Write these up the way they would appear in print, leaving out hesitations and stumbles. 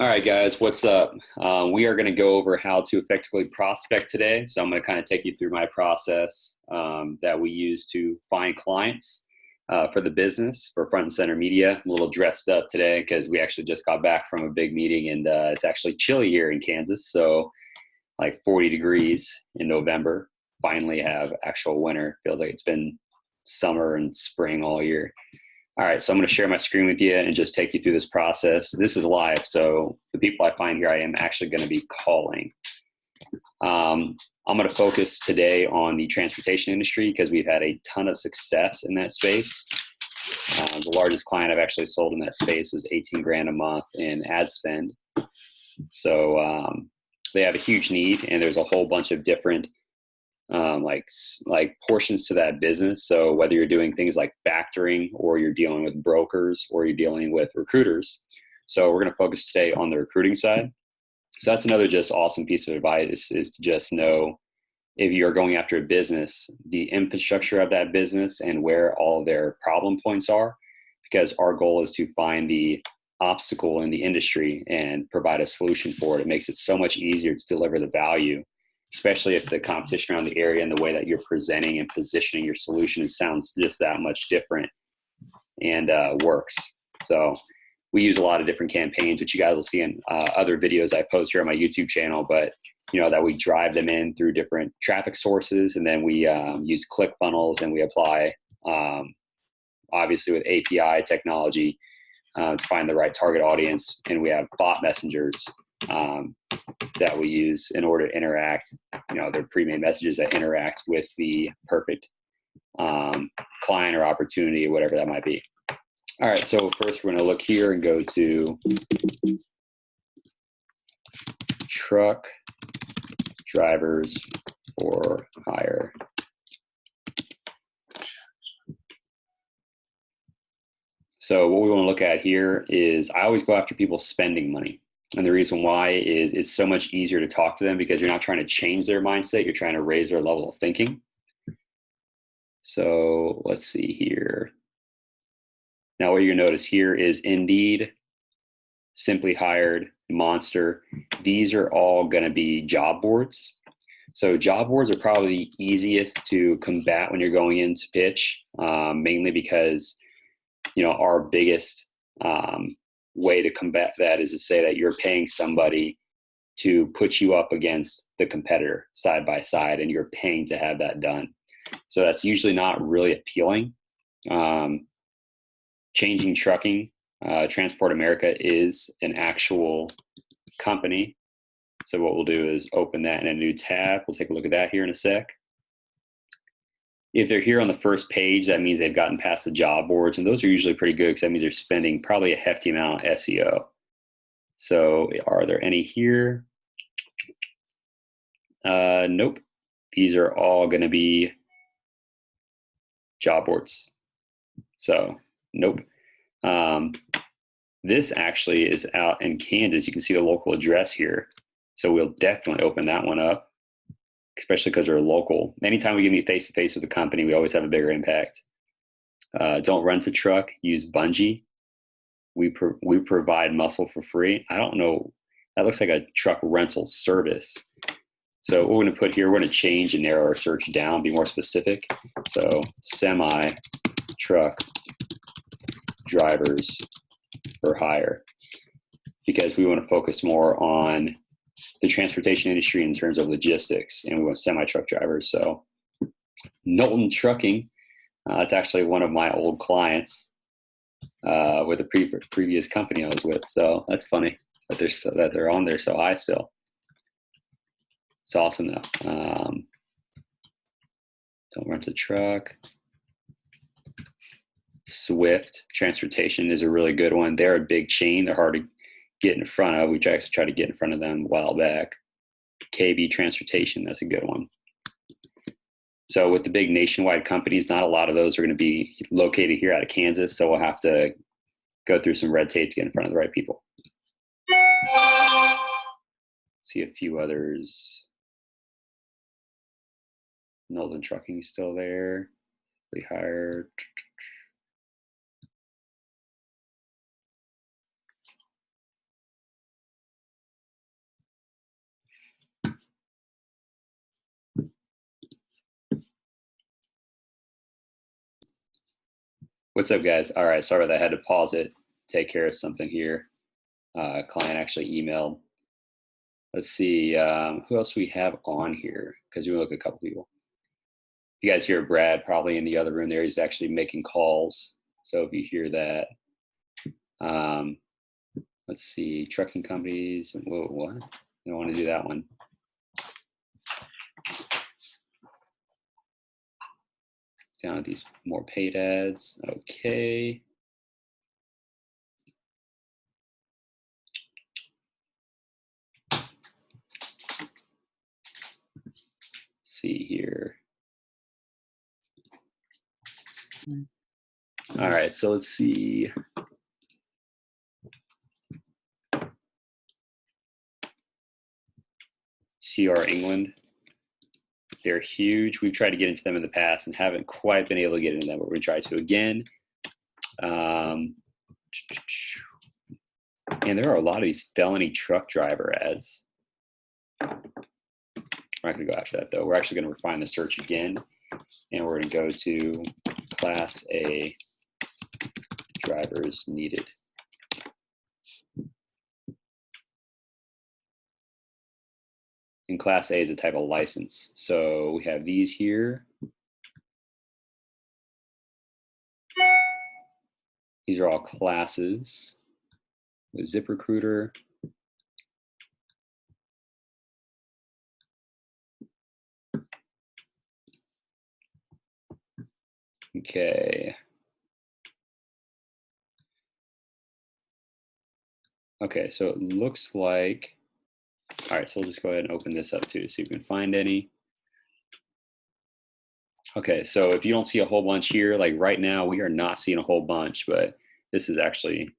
All right, guys, what's up? We are going to go over how to effectively prospect today. So I'm going to kind of take you through my process that we use to find clients for the business for Front and Center Media. I'm a little dressed up today because we actually just got back from a big meeting, and it's actually chilly here in Kansas. So like 40 degrees in November. Finally have actual winter. Feels like it's been summer and spring all year. All right, so I'm going to share my screen with you and just take you through this process. This is live, so the people I find here, I am actually going to be calling. I'm going to focus today on the transportation industry because we've had a ton of success in that space. The largest client I've actually sold in that space was 18 grand a month in ad spend. So they have a huge need, and there's a whole bunch of different like portions to that business. So whether you're doing things like factoring, or you're dealing with brokers, or you're dealing with recruiters. So we're going to focus today on the recruiting side. So that's another just awesome piece of advice, is to just know, if you're going after a business, the infrastructure of that business and where all their problem points are, because our goal is to find the obstacle in the industry and provide a solution for it. It makes it so much easier to deliver the value, especially if the competition around the area and the way that you're presenting and positioning your solution sounds just that much different and works. So we use a lot of different campaigns, which you guys will see in other videos I post here on my YouTube channel, but that we drive them in through different traffic sources, and then we use click funnels, and we apply, obviously with API technology, to find the right target audience, and we have bot messengers that we use in order to interact. They're pre-made messages that interact with the perfect client or opportunity, or whatever that might be. All right, so first we're going to look here and go to truck drivers for hire. So what we want to look at here is, I always go after people spending money. And the reason why is it's so much easier to talk to them, because you're not trying to change their mindset. You're trying to raise their level of thinking. So let's see here. Now, what you're going to notice here is Indeed, Simply Hired, Monster. These are all going to be job boards. So job boards are probably the easiest to combat when you're going in to pitch, mainly because, our biggest way to combat that is to say that you're paying somebody to put you up against the competitor side by side, and you're paying to have that done. So that's usually not really appealing. Changing Trucking, Transport America is an actual company. So what we'll do is open that in a new tab. We'll take a look at that here in a sec. If they're here on the first page, that means they've gotten past the job boards, and those are usually pretty good, because that means they're spending probably a hefty amount on SEO. So are there any here? Nope. These are all going to be job boards. So nope. This actually is out in Kansas. You can see the local address here. So we'll definitely open that one up, especially because they're local. Anytime we can meet face-to-face with a company, we always have a bigger impact. Don't rent a truck, use Bungee. We provide muscle for free. I don't know. That looks like a truck rental service. So what we're going to put here, we're going to change and narrow our search down, be more specific. So semi-truck drivers for hire, because we want to focus more on the transportation industry in terms of logistics, and we want semi-truck drivers. So Knowlton Trucking, it's actually one of my old clients with a previous company I was with. So that's funny that they're on there so high still. It's awesome though. Don't rent a truck. Swift Transportation is a really good one. They're a big chain. They're hard to get in front of. We actually tried to get in front of them a while back. KB Transportation, that's a good one. So with the big nationwide companies, not a lot of those are going to be located here out of Kansas. So we'll have to go through some red tape to get in front of the right people. See a few others. Knowlton Trucking is still there. We hired. What's up, guys? All right, sorry about that. I had to pause it, take care of something here. Client actually emailed. Let's see, who else we have on here? Because we look at a couple people. You guys hear Brad probably in the other room there. He's actually making calls. So if you hear that, let's see, trucking companies. Whoa, what? I don't want to do that one. Down at these more paid ads. Okay. See here. All right, so let's see. CR England. They're huge. We've tried to get into them in the past and haven't quite been able to get into them, but we're going to try to again. And there are a lot of these felony truck driver ads. We're not going to go after that, though. We're actually going to refine the search again, and we're going to go to Class A drivers needed. And Class A is a type of license. So we have these here. These are all classes with ZipRecruiter. Okay. Okay, so it looks like, all right, so we'll just go ahead and open this up too, see if we can find any. Okay, so if you don't see a whole bunch here, like right now, we are not seeing a whole bunch, but this is actually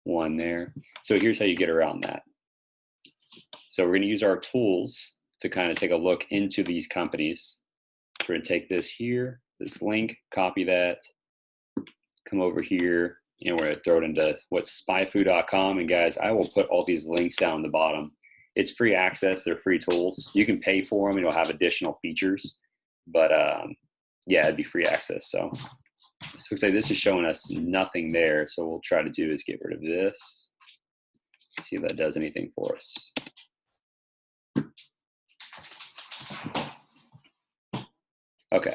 one there. So here's how you get around that. So we're gonna use our tools to kind of take a look into these companies. So we're gonna take this here, this link, copy that, come over here, and we're gonna throw it into what's spyfu.com. And guys, I will put all these links down the bottom. It's free access, they're free tools. You can pay for them and it'll have additional features, but yeah, it'd be free access. So looks like this is showing us nothing there. So what we'll try to do is get rid of this. See if that does anything for us. Okay,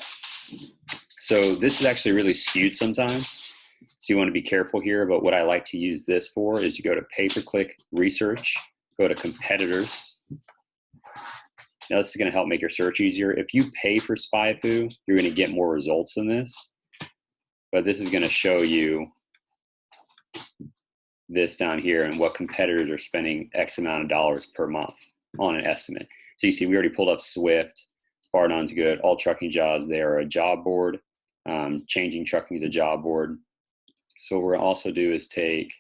so this is actually really skewed sometimes. So you want to be careful here, but what I like to use this for is you go to pay-per-click research, go to competitors. Now this is going to help make your search easier. If you pay for SpyFu, you're going to get more results than this, but this is going to show you this down here and what competitors are spending X amount of dollars per month on an estimate. So you see, we already pulled up Swift, Far-Non's good, all trucking jobs, they are a job board. Changing Trucking is a job board. So what we're going to also do is take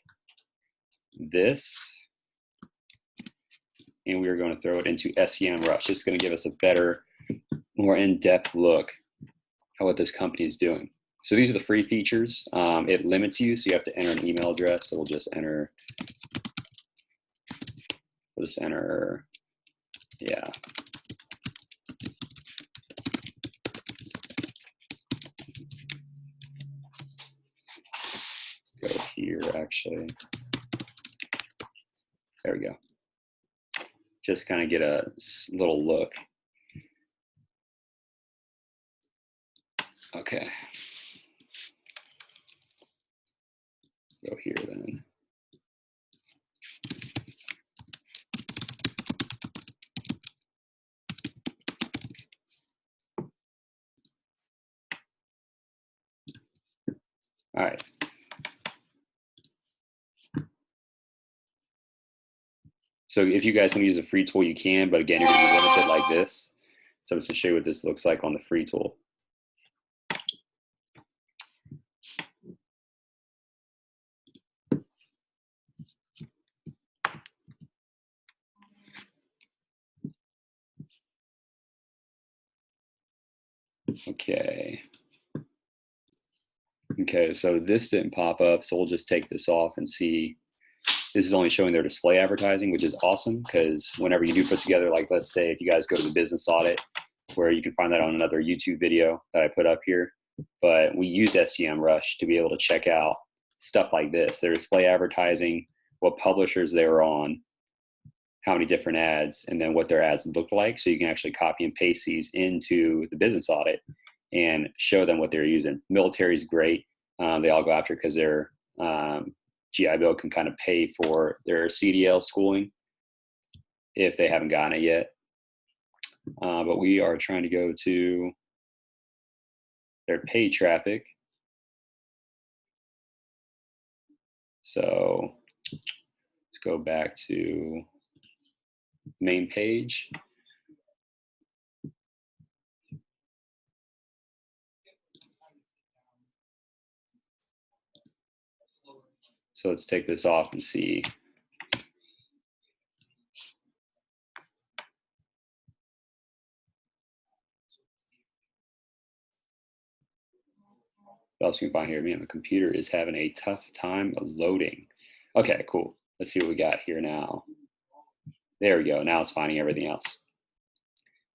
this and we're going to throw it into SEMrush. It's going to give us a better, more in-depth look at what this company is doing. So these are the free features. It limits you, so you have to enter an email address. So we'll just enter, yeah. Go here, actually. There we go. Just kind of get a little look. Okay. Go here then. All right. So if you guys want to use a free tool, you can, but again, you're going to be limited like this. So I'm just going to show you what this looks like on the free tool. Okay. Okay, so this didn't pop up, so we'll just take this off and see. This is only showing their display advertising, which is awesome because whenever you do put together, like let's say if you guys go to the business audit, where you can find that on another YouTube video that I put up here. but we use SEMrush to be able to check out stuff like this. Their display advertising, what publishers they were on, how many different ads, and then what their ads look like. So you can actually copy and paste these into the business audit and show them what they're using. Military is great. They all go after it because their GI Bill can kind of pay for their CDL schooling if they haven't gotten it yet. But we are trying to go to their paid traffic. So let's go back to main page. So let's take this off and see. What else you can find here? Man, the computer is having a tough time loading. Okay, cool. Let's see what we got here now. There we go. Now it's finding everything else.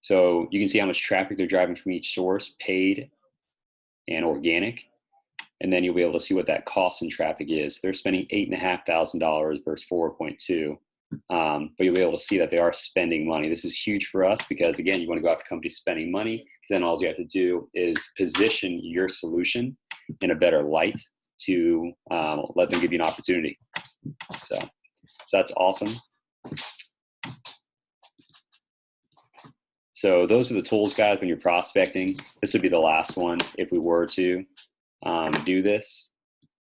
So you can see how much traffic they're driving from each source, paid and organic. And then you'll be able to see what that cost in traffic is. They're spending $8,500 versus 4.2. But you'll be able to see that they are spending money. This is huge for us because, again, you want to go after companies spending money, because then all you have to do is position your solution in a better light to let them give you an opportunity. So that's awesome. So those are the tools, guys, when you're prospecting. This would be the last one if we were to do this.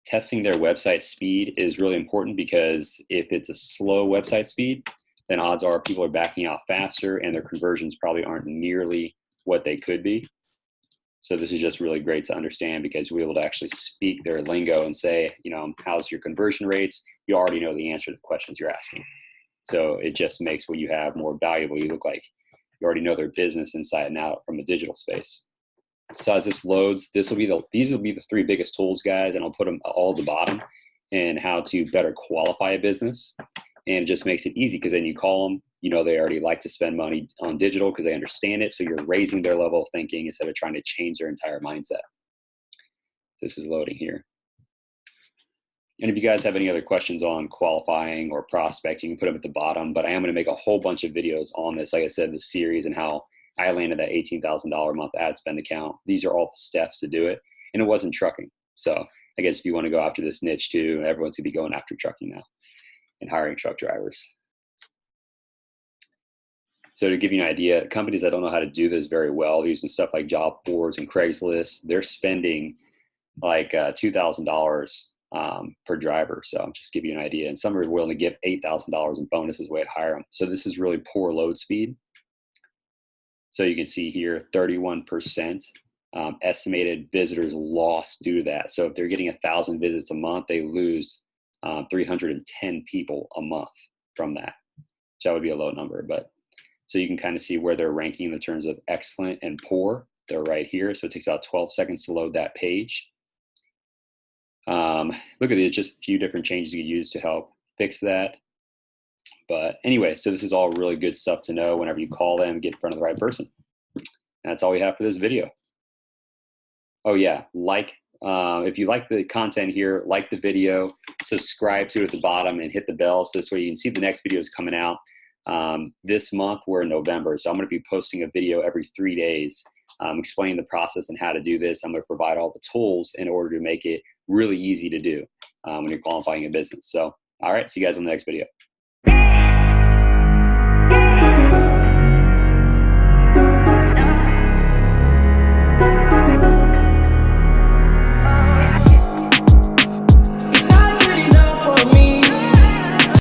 Testing their website speed is really important, because if it's a slow website speed, then odds are people are backing out faster and their conversions probably aren't nearly what they could be. So this is just really great to understand, because we're able to actually speak their lingo and say, you know, how's your conversion rates? You already know the answer to the questions you're asking. So it just makes what you have more valuable. You look like you already know their business inside and out from a digital space. So as this loads, these will be the three biggest tools, guys, and I'll put them all at the bottom, and how to better qualify a business. And it just makes it easy, because then you call them, you know, they already like to spend money on digital because they understand it. So you're raising their level of thinking instead of trying to change their entire mindset. This is loading here. And if you guys have any other questions on qualifying or prospecting, you can put them at the bottom. But I am going to make a whole bunch of videos on this, like I said, the series, and how I landed that $18,000 a month ad spend account. These are all the steps to do it. And it wasn't trucking. So I guess if you want to go after this niche too, everyone's going to be going after trucking now and hiring truck drivers. So to give you an idea, companies that don't know how to do this very well, using stuff like job boards and Craigslist, they're spending like $2,000 per driver. So I'm just giving you an idea. And some are willing to give $8,000 in bonuses way to hire them. So this is really poor load speed. So you can see here, 31% estimated visitors lost due to that. So if they're getting 1,000 visits a month, they lose 310 people a month from that. So that would be a low number. But so you can kind of see where they're ranking in the terms of excellent and poor. They're right here. So it takes about 12 seconds to load that page. Look at these, just a few different changes you can use to help fix that. But anyway, so this is all really good stuff to know whenever you call them, get in front of the right person. And that's all we have for this video. Oh yeah, if you like the content here, like the video, subscribe to it at the bottom, and hit the bell, so this way you can see the next video is coming out. This month we're in November, so I'm going to be posting a video every 3 days explaining the process and how to do this. I'm going to provide all the tools in order to make it really easy to do when you're qualifying a business. So all right, see you guys on the next video.